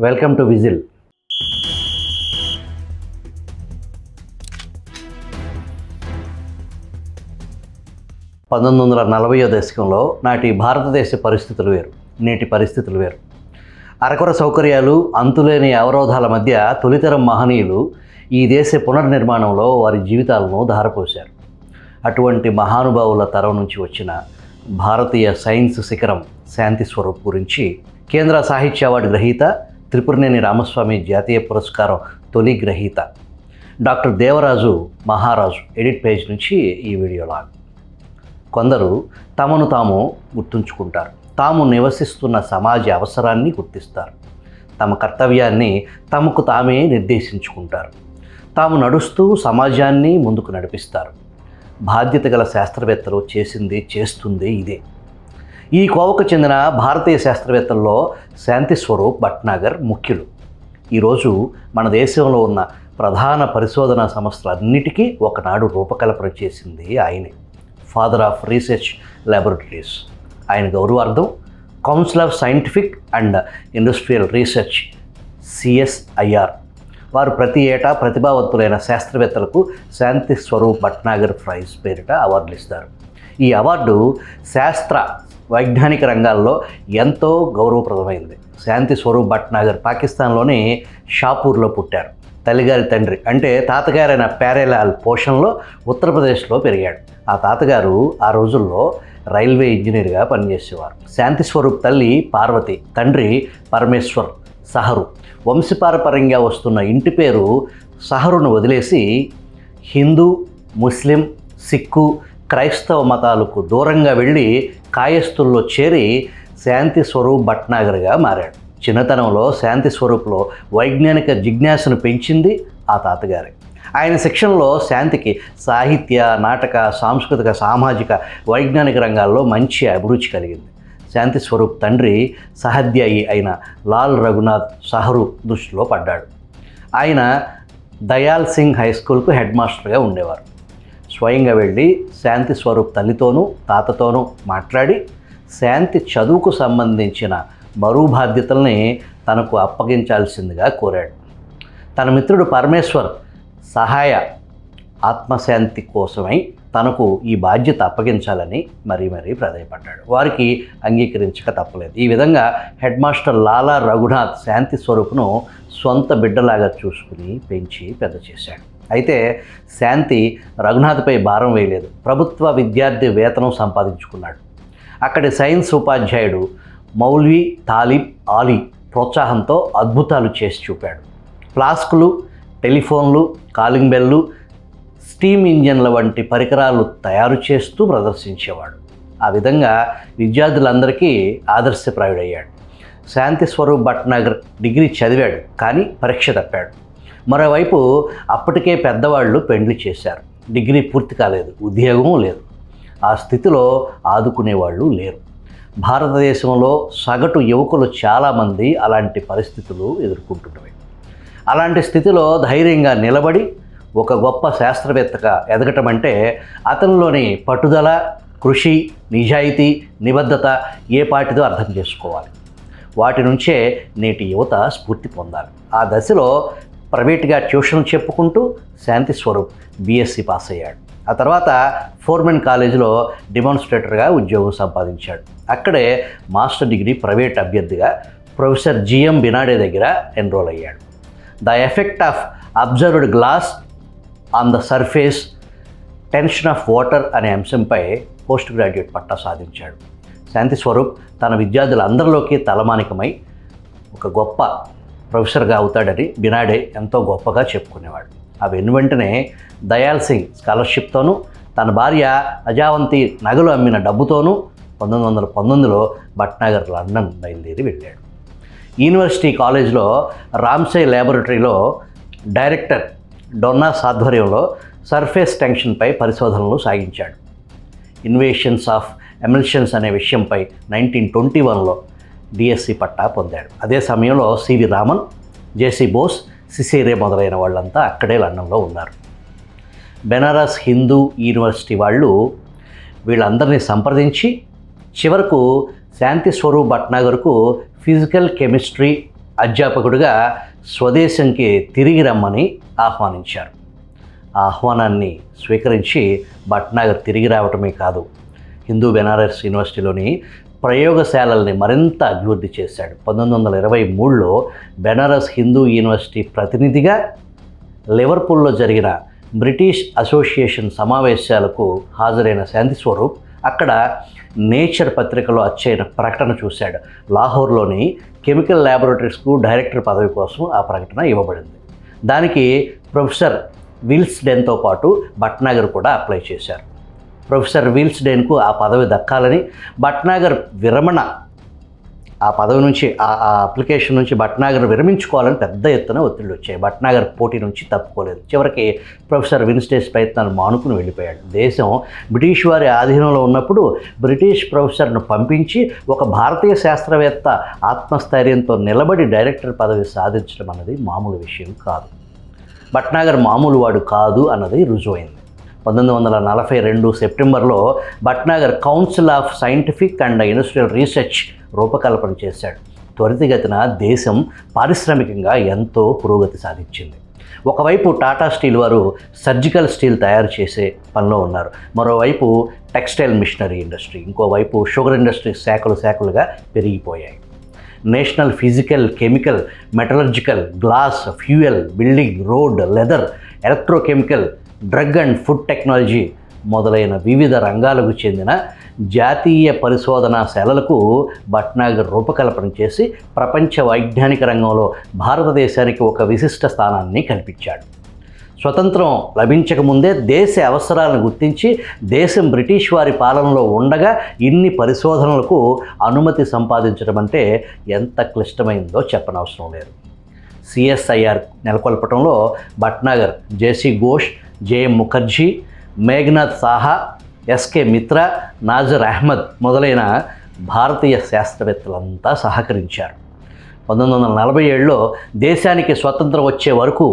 Welcome to whistle. పంతొమ్మిది 1940వ దశకంలో నాటి భారతదేశ పరిస్థితులు వేరు, నేటి పరిస్థితులు వేరు. అరకొర సౌకర్యాలు, అంతులేని అవరోధాల మధ్య తొలితరం మహనీయులు ఈ దేశ పునర్నిర్మాణంలో వారి జీవితాలను ధారపోశారు. అటువంటి మహానుభావుల తరం నుంచి వచ్చిన భారతీయ సైన్స్ శిఖరం శాంతి స్వరూప్ గురించి కేంద్ర సాహిత్య అవార్డు గ్రహీత, త్రిపురనేని రామస్వామి జాతీయ పురస్కారం తొలి గ్రహీత డాక్టర్ దేవరాజు మహారాజు ఎడిట్ పేజ్ నుంచి ఈ వీడియో లాగ్. కొందరు తమను తాము గుర్తుంచుకుంటారు, తాము నివసిస్తున్న సమాజ అవసరాన్ని గుర్తిస్తారు, తమ కర్తవ్యాన్ని తమకు తామే నిర్దేశించుకుంటారు, తాము నడుస్తూ సమాజాన్ని ముందుకు నడిపిస్తారు. బాధ్యత గల శాస్త్రవేత్తలు చేస్తుంది ఇదే. ఈ కోవకు చెందిన భారతీయ శాస్త్రవేత్తల్లో శాంతి స్వరూప్ భట్నాగర్ ముఖ్యులు. ఈరోజు మన దేశంలో ఉన్న ప్రధాన పరిశోధనా సంస్థలన్నిటికీ ఒకనాడు రూపకల్పన చేసింది ఆయనే. Father of research laboratories. ఆయన గౌరవార్థం council of scientific and industrial research CSIR వారు ప్రతి ఏటా ప్రతిభావంతులైన శాస్త్రవేత్తలకు శాంతి స్వరూప్ భట్నాగర్ ప్రైజ్ పేరిట అవార్డులు ఇస్తారు. ఈ అవార్డు శాస్త్ర వైజ్ఞానిక రంగాల్లో ఎంతో గౌరవప్రదమైంది. శాంతి స్వరూప్ భట్నాగర్ పాకిస్తాన్లోని షాపూర్లో పుట్టారు. తల్లిగారి తండ్రి అంటే తాతగారైన ప్యారేలాల్ పోషణలో ఉత్తరప్రదేశ్లో పెరిగాడు. ఆ తాతగారు ఆ రోజుల్లో రైల్వే ఇంజనీర్గా పనిచేసేవారు. శాంతి స్వరూప్ తల్లి పార్వతి, తండ్రి పరమేశ్వర్ సహరు. వంశపారపర్యంగా వస్తున్న ఇంటి పేరు సహరును వదిలేసి హిందూ, ముస్లిం, సిక్కు, క్రైస్తవ మతాలకు దూరంగా వెళ్ళి కాయస్థుల్లో చేరి శాంతి స్వరూప్ భట్నాగర్గా మారాడు. చిన్నతనంలో శాంతి స్వరూప్లో వైజ్ఞానిక జిజ్ఞాసను పెంచింది ఆ తాతగారే. ఆయన శిక్షణలో శాంతికి సాహిత్య, నాటక, సాంస్కృతిక, సామాజిక, వైజ్ఞానిక రంగాల్లో మంచి అభిరుచి కలిగింది. శాంతి స్వరూప్ తండ్రి సహాధ్యాయి అయిన లాల్ రఘునాథ్ సహరు దృష్టిలో పడ్డాడు. ఆయన దయాల్ సింగ్ హై స్కూల్కు హెడ్ మాస్టర్గా ఉండేవారు. స్వయంగా వెళ్ళి శాంతి స్వరూప్ తల్లితోనూ తాతతోనూ మాట్లాడి శాంతి చదువుకు సంబంధించిన బరువు బాధ్యతల్ని తనకు అప్పగించాల్సిందిగా కోరాడు. తన మిత్రుడు పరమేశ్వర్ సహాయ ఆత్మశాంతి కోసమై తనకు ఈ బాధ్యత అప్పగించాలని మరీ ప్రాధాయపడ్డాడు. వారికి అంగీకరించక తప్పలేదు. ఈ విధంగా హెడ్ మాస్టర్ లాలా రఘునాథ్ శాంతి స్వరూప్ను సొంత బిడ్డలాగా చూసుకుని పెంచి పెద్ద చేశాడు. అయితే శాంతి రఘునాథ్పై భారం వేయలేదు. ప్రభుత్వ విద్యార్థి వేతనం సంపాదించుకున్నాడు. అక్కడి సైన్స్ ఉపాధ్యాయుడు మౌల్వీ తాలిబ్ ఆలీ ప్రోత్సాహంతో అద్భుతాలు చేసి చూపాడు. ఫ్లాస్కులు, టెలిఫోన్లు, కాలింగ్ బెల్లు, స్టీమ్ ఇంజన్ల వంటి పరికరాలు తయారు చేస్తూ ప్రదర్శించేవాడు. ఆ విధంగా విద్యార్థులందరికీ ఆదర్శప్రాయుడయ్యాడు. శాంతి స్వరూప్ భట్నాగర్ డిగ్రీ చదివాడు, కానీ పరీక్ష తప్పాడు. మరోవైపు అప్పటికే పెద్దవాళ్ళు పెండ్లి చేశారు. డిగ్రీ పూర్తి కాలేదు, ఉద్యోగము లేదు. ఆ స్థితిలో ఆదుకునేవాళ్ళు లేరు. భారతదేశంలో సగటు యువకులు చాలామంది అలాంటి పరిస్థితులు ఎదుర్కొంటున్నవి. అలాంటి స్థితిలో ధైర్యంగా నిలబడి ఒక గొప్ప శాస్త్రవేత్తగా ఎదగటం అంటే అతనిలోని పట్టుదల, కృషి, నిజాయితీ, నిబద్ధత ఏ పాటిదో అర్థం చేసుకోవాలి. వాటి నుంచే నేటి యువత స్ఫూర్తి పొందాలి. ఆ దశలో ప్రైవేట్గా ట్యూషన్ చెప్పుకుంటూ శాంతి స్వరూప్ BSc పాస్ అయ్యాడు. ఆ తర్వాత ఫోర్మెన్ కాలేజీలో డెమాన్స్ట్రేటర్గా ఉద్యోగం సంపాదించాడు. అక్కడే మాస్టర్ డిగ్రీ ప్రైవేట్ అభ్యర్థిగా ప్రొఫెసర్ GM బినాడే దగ్గర ఎన్రోల్ అయ్యాడు. The effect of observed glass on the surface, tension of water అనే అంశంపై పోస్ట్ గ్రాడ్యుయేట్ పట్టా సాధించాడు. శాంతి స్వరూప్ తన విద్యార్థులందరిలోకి తలమానికమై ఒక గొప్ప ప్రొఫెసర్గా అవుతాడని బినాడే ఎంతో గొప్పగా చెప్పుకునేవాడు. ఆ వెనువెంటనే దయాల్ సింగ్ స్కాలర్షిప్తోనూ తన భార్య అజావంతి నగలు అమ్మిన డబ్బుతోనూ 1919లో భట్నాగర్ లండన్ బయలుదేరి వెళ్ళాడు. యూనివర్సిటీ కాలేజ్లో రామ్సే ల్యాబొరేటరీలో డైరెక్టర్ డొన్నాస్ ఆధ్వర్యంలో సర్ఫేస్ టెన్షన్పై పరిశోధనలు సాగించాడు. ఇన్వేషన్స్ ఆఫ్ ఎమిల్షన్స్ అనే విషయంపై 1921లో DSc పట్టా పొందాడు. అదే సమయంలో CV రామన్, JC బోస్, సిసేరే మొదలైన వాళ్ళంతా అక్కడే లండన్లో ఉన్నారు. బెనారస్ హిందూ యూనివర్సిటీ వాళ్ళు వీళ్ళందరినీ సంప్రదించి చివరకు శాంతి స్వరూప్ భట్నాగర్కు ఫిజికల్ కెమిస్ట్రీ అధ్యాపకుడిగా స్వదేశంకి తిరిగి రమ్మని ఆహ్వానించారు. ఆ ఆహ్వానాన్ని స్వీకరించి భట్నాగర్ తిరిగి రావటమే కాదు, హిందూ బెనారస్ యూనివర్సిటీలోని ప్రయోగశాలల్ని మరింత అభివృద్ధి చేశాడు. 1923లో బెనారస్ హిందూ యూనివర్సిటీ ప్రతినిధిగా లివర్పూల్లో జరిగిన బ్రిటిష్ అసోసియేషన్ సమావేశాలకు హాజరైన శాంతి స్వరూప్ అక్కడ నేచర్ పత్రికలో వచ్చైన ప్రకటన చూశాడు. లాహోర్లోని కెమికల్ ల్యాబొరేటరీస్కు డైరెక్టర్ పదవి కోసం ఆ ప్రకటన ఇవ్వబడింది. దానికి ప్రొఫెసర్ విల్స్డెన్తో పాటు భట్నాగర్ కూడా అప్లై చేశారు. ప్రొఫెసర్ విల్స్డెన్కు ఆ పదవి దక్కాలని భట్నాగర్ విరమణ, ఆ పదవి నుంచి ఆ అప్లికేషన్ నుంచి భట్నాగర్ విరమించుకోవాలని పెద్ద ఎత్తున ఒత్తిళ్ళు వచ్చాయి. భట్నాగర్ పోటీ నుంచి తప్పుకోలేదు. చివరికి ప్రొఫెసర్ విల్స్డెన్ ప్రయత్నాలు మానుకుని వెళ్ళిపోయాడు. దేశం బ్రిటిష్ వారి ఆధీనంలో ఉన్నప్పుడు బ్రిటిష్ ప్రొఫెసర్ను పంపించి ఒక భారతీయ శాస్త్రవేత్త ఆత్మస్థైర్యంతో నిలబడి డైరెక్టర్ పదవి సాధించడం అన్నది మామూలు విషయం కాదు. భట్నాగర్ మామూలు వాడు కాదు అన్నది రుజువైంది. 1942 సెప్టెంబర్లో Bhatnagar council of scientific and industrial research రూపకల్పన చేశాడు. త్వరితగతిన దేశం పారిశ్రామికంగా ఎంతో పురోగతి సాధించింది. ఒకవైపు టాటా స్టీల్ వారు సర్జికల్ స్టీల్ తయారు చేసే పనిలో ఉన్నారు. మరోవైపు టెక్స్టైల్ మిషనరీ ఇండస్ట్రీ, ఇంకోవైపు షుగర్ ఇండస్ట్రీ శాఖలుగా పెరిగిపోయాయి. National physical, chemical, metallurgical, glass, fuel, building, road, leather, electrochemical, drug and food technology మొదలైన వివిధ రంగాలకు చెందిన జాతీయ పరిశోధనా శాలలకు భట్నాగర్ రూపకల్పన చేసి ప్రపంచ వైజ్ఞానిక రంగంలో భారతదేశానికి ఒక విశిష్ట స్థానాన్ని కల్పించాడు. స్వతంత్రం లభించకముందే దేశ అవసరాలను గుర్తించి దేశం బ్రిటిష్ వారి పాలనలో ఉండగా ఇన్ని పరిశోధనలకు అనుమతి సంపాదించడం అంటే ఎంత క్లిష్టమైందో చెప్పనవసరం లేదు. సిఎస్ఐఆర్ నెలకొల్పటంలో భట్నాగర్, జేసీ ఘోష్, జేఎం ముఖర్జీ, మేఘనాథ్ సాహా, ఎస్కే మిత్రా, నాజర్ అహ్మద్ మొదలైన భారతీయ శాస్త్రవేత్తలంతా సహకరించారు. 1947లో దేశానికి స్వతంత్రం వచ్చే వరకు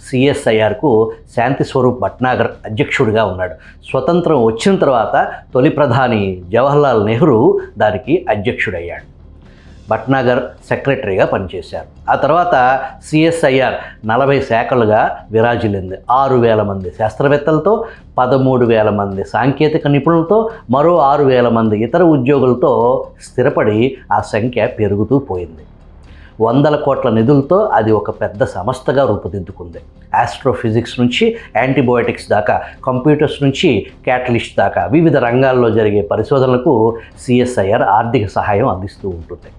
సిఎస్ఐఆర్కు శాంతి స్వరూప్ భట్నాగర్ అధ్యక్షుడిగా ఉన్నాడు. స్వతంత్రం వచ్చిన తర్వాత తొలి ప్రధాని జవహర్లాల్ నెహ్రూ దానికి అధ్యక్షుడయ్యాడు. భట్నాగర్ సెక్రటరీగా పనిచేశారు. ఆ తర్వాత సిఎస్ఐఆర్ 40 శాఖలుగా విరాజిల్లింది. 6,000 మంది శాస్త్రవేత్తలతో, 13,000 మంది సాంకేతిక నిపుణులతో, మరో 6,000 మంది ఇతర ఉద్యోగులతో స్థిరపడి ఆ సంఖ్య పెరుగుతూ పోయింది. 100 కోట్ల నిధులతో అది ఒక పెద్ద సంస్థగా రూపుదిద్దుకుంది. ఆస్ట్రోఫిజిక్స్ నుంచి యాంటీబయోటిక్స్ దాకా, కంప్యూటర్స్ నుంచి క్యాటలిస్ట్ దాకా వివిధ రంగాల్లో జరిగే పరిశోధనలకు సిఎస్ఐఆర్ ఆర్థిక సహాయం అందిస్తూ ఉంటుంది.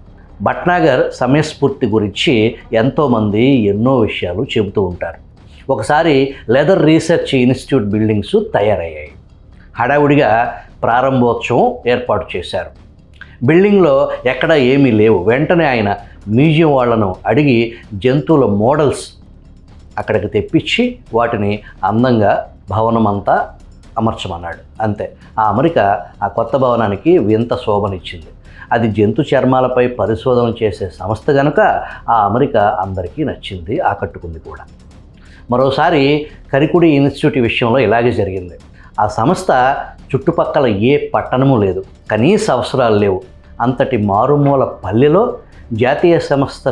భట్నాగర్ సమయస్ఫూర్తి గురించి ఎంతోమంది ఎన్నో విషయాలు చెబుతూ ఉంటారు. ఒకసారి లెదర్ రీసెర్చ్ ఇన్స్టిట్యూట్ బిల్డింగ్స్ తయారయ్యాయి. హడావుడిగా ప్రారంభోత్సవం ఏర్పాటు చేశారు. బిల్డింగ్లో ఎక్కడ ఏమీ లేవు. వెంటనే ఆయన మ్యూజియం వాళ్లను అడిగి జంతువుల మోడల్స్ అక్కడికి తెప్పించి వాటిని అందంగా భవనం అంతా అమర్చమన్నాడు. అంతే, ఆ అమరిక ఆ కొత్త భవనానికి వింత శోభనిచ్చింది. అది జంతు చర్మాలపై పరిశోధన చేసే సంస్థ కనుక ఆ అమరిక అందరికీ నచ్చింది, ఆకట్టుకుంది కూడా. మరోసారి కరికుడి ఇన్స్టిట్యూట్ విషయంలో ఇలాగే జరిగింది. ఆ సంస్థ చుట్టుపక్కల ఏ పట్టణము లేదు, కనీస అవసరాలు లేవు. అంతటి మారుమూల పల్లెలో జాతీయ సంస్థ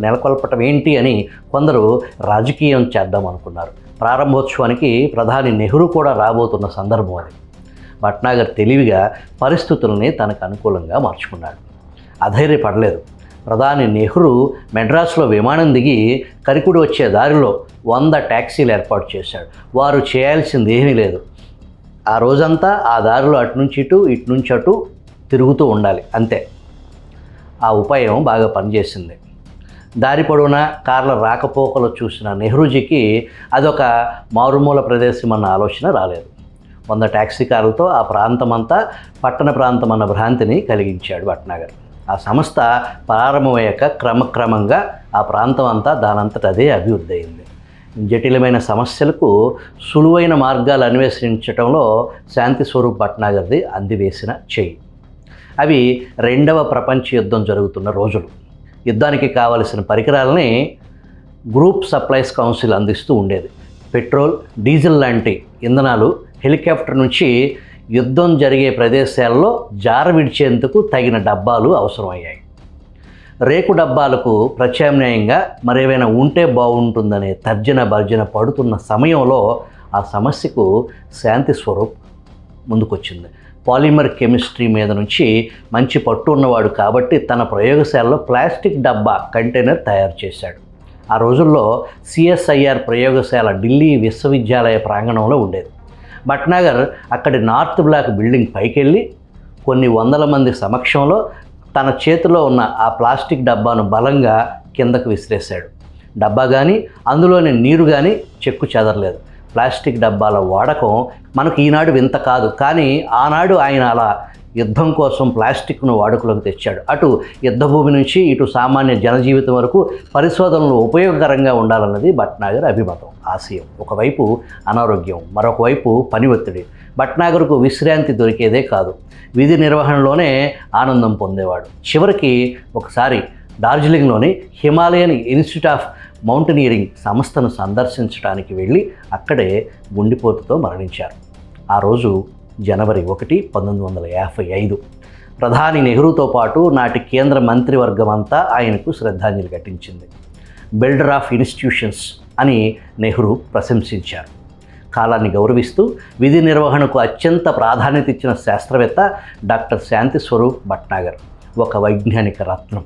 నెలకొల్పటం ఏంటి అని కొందరు రాజకీయం చేద్దాం అనుకున్నారు. ప్రారంభోత్సవానికి ప్రధాని నెహ్రూ కూడా రాబోతున్న సందర్భం అది. భట్నాగర్ తెలివిగా పరిస్థితుల్ని తనకు అనుకూలంగా మార్చుకున్నాడు. అధైర్యపడలేదు. ప్రధాని నెహ్రూ మెడ్రాస్లో విమానం దిగి కరికుడి వచ్చే దారిలో 100 ట్యాక్సీలు ఏర్పాటు చేశాడు. వారు చేయాల్సింది ఏమీ లేదు. ఆ రోజంతా ఆ దారిలో అటు నుంచి ఇటు, ఇటు నుంచి అటు తిరుగుతూ ఉండాలి, అంతే. ఆ ఉపాయం బాగా పనిచేసింది. దారి పొడవునా కార్ల రాకపోకలు చూసిన నెహ్రూజీకి అదొక మారుమూల ప్రదేశం అన్న ఆలోచన రాలేదు. 100 ట్యాక్సీ కార్లతో ఆ ప్రాంతమంతా పట్టణ ప్రాంతం అన్న భ్రాంతిని కలిగించాడు భట్నాగర్. ఆ సంస్థ ప్రారంభమయ్యాక క్రమక్రమంగా ఆ ప్రాంతం అంతా దానంతట అదే అభివృద్ధి అయింది. జటిలమైన సమస్యలకు సులువైన మార్గాలు అన్వేషించడంలో శాంతి స్వరూప్ భట్నాగర్ది అందివేసిన చెయ్యి. అవి 2వ ప్రపంచ యుద్ధం జరుగుతున్న రోజులు. యుద్ధానికి కావలసిన పరికరాలని గ్రూప్ సప్లైస్ కౌన్సిల్ అందిస్తూ ఉండేది. పెట్రోల్, డీజిల్ లాంటి ఇంధనాలు హెలికాప్టర్ నుంచి యుద్ధం జరిగే ప్రదేశాల్లో జార విడిచేందుకు తగిన డబ్బాలు అవసరమయ్యాయి. రేకు డబ్బాలకు ప్రత్యామ్నాయంగా మరేమైనా ఉంటే బాగుంటుందనే తర్జన భర్జన పడుతున్న సమయంలో ఆ సమస్యకు శాంతి స్వరూప్ ముందుకొచ్చింది. పాలిమర్ కెమిస్ట్రీ మీద నుంచి మంచి పట్టు ఉన్నవాడు కాబట్టి తన ప్రయోగశాలలో ప్లాస్టిక్ డబ్బా కంటైనర్ తయారు చేశాడు. ఆ రోజుల్లో సిఎస్ఐఆర్ ప్రయోగశాల ఢిల్లీ విశ్వవిద్యాలయ ప్రాంగణంలో ఉండేది. భట్నాగర్ అక్కడి నార్త్ బ్లాక్ బిల్డింగ్ పైకెళ్ళి కొన్ని వందల మంది సమక్షంలో తన చేతిలో ఉన్న ఆ ప్లాస్టిక్ డబ్బాను బలంగా కిందకు విసిరేశాడు. డబ్బా కానీ అందులోని నీరు కానీ చెక్కు చెదరలేదు. ప్లాస్టిక్ డబ్బాల వాడకం మనకు ఈనాడు వింత కాదు, కానీ ఆనాడు ఆయన అలా యుద్ధం కోసం ప్లాస్టిక్ను వాడుకలోకి తెచ్చాడు. అటు యుద్ధభూమి నుంచి ఇటు సామాన్య జనజీవితం వరకు పరిశోధనలు ఉపయోగకరంగా ఉండాలన్నది భట్నాగర్ అభిమతం, ఆశయం. ఒకవైపు అనారోగ్యం, మరొక వైపు పని ఒత్తిడి. భట్నాగర్కు విశ్రాంతి దొరికేదే కాదు, విధి నిర్వహణలోనే ఆనందం పొందేవాడు. చివరికి ఒకసారి డార్జిలింగ్లోని హిమాలయన్ ఇన్స్టిట్యూట్ ఆఫ్ మౌంటనీరింగ్ సంస్థను సందర్శించడానికి వెళ్ళి అక్కడే గుండెపోటుతో మరణించారు. ఆ రోజు జనవరి 1, 1955. ప్రధాని నెహ్రూతో పాటు నాటి కేంద్ర మంత్రివర్గం అంతా ఆయనకు శ్రద్ధాంజలి ఘటించింది. బిల్డర్ ఆఫ్ ఇన్స్టిట్యూషన్స్ అని నెహ్రూ ప్రశంసించారు. కాలాన్ని గౌరవిస్తూ విధి నిర్వహణకు అత్యంత ప్రాధాన్యత ఇచ్చిన శాస్త్రవేత్త డాక్టర్ శాంతి స్వరూప్ భట్నాగర్ ఒక వైజ్ఞానిక రత్నం.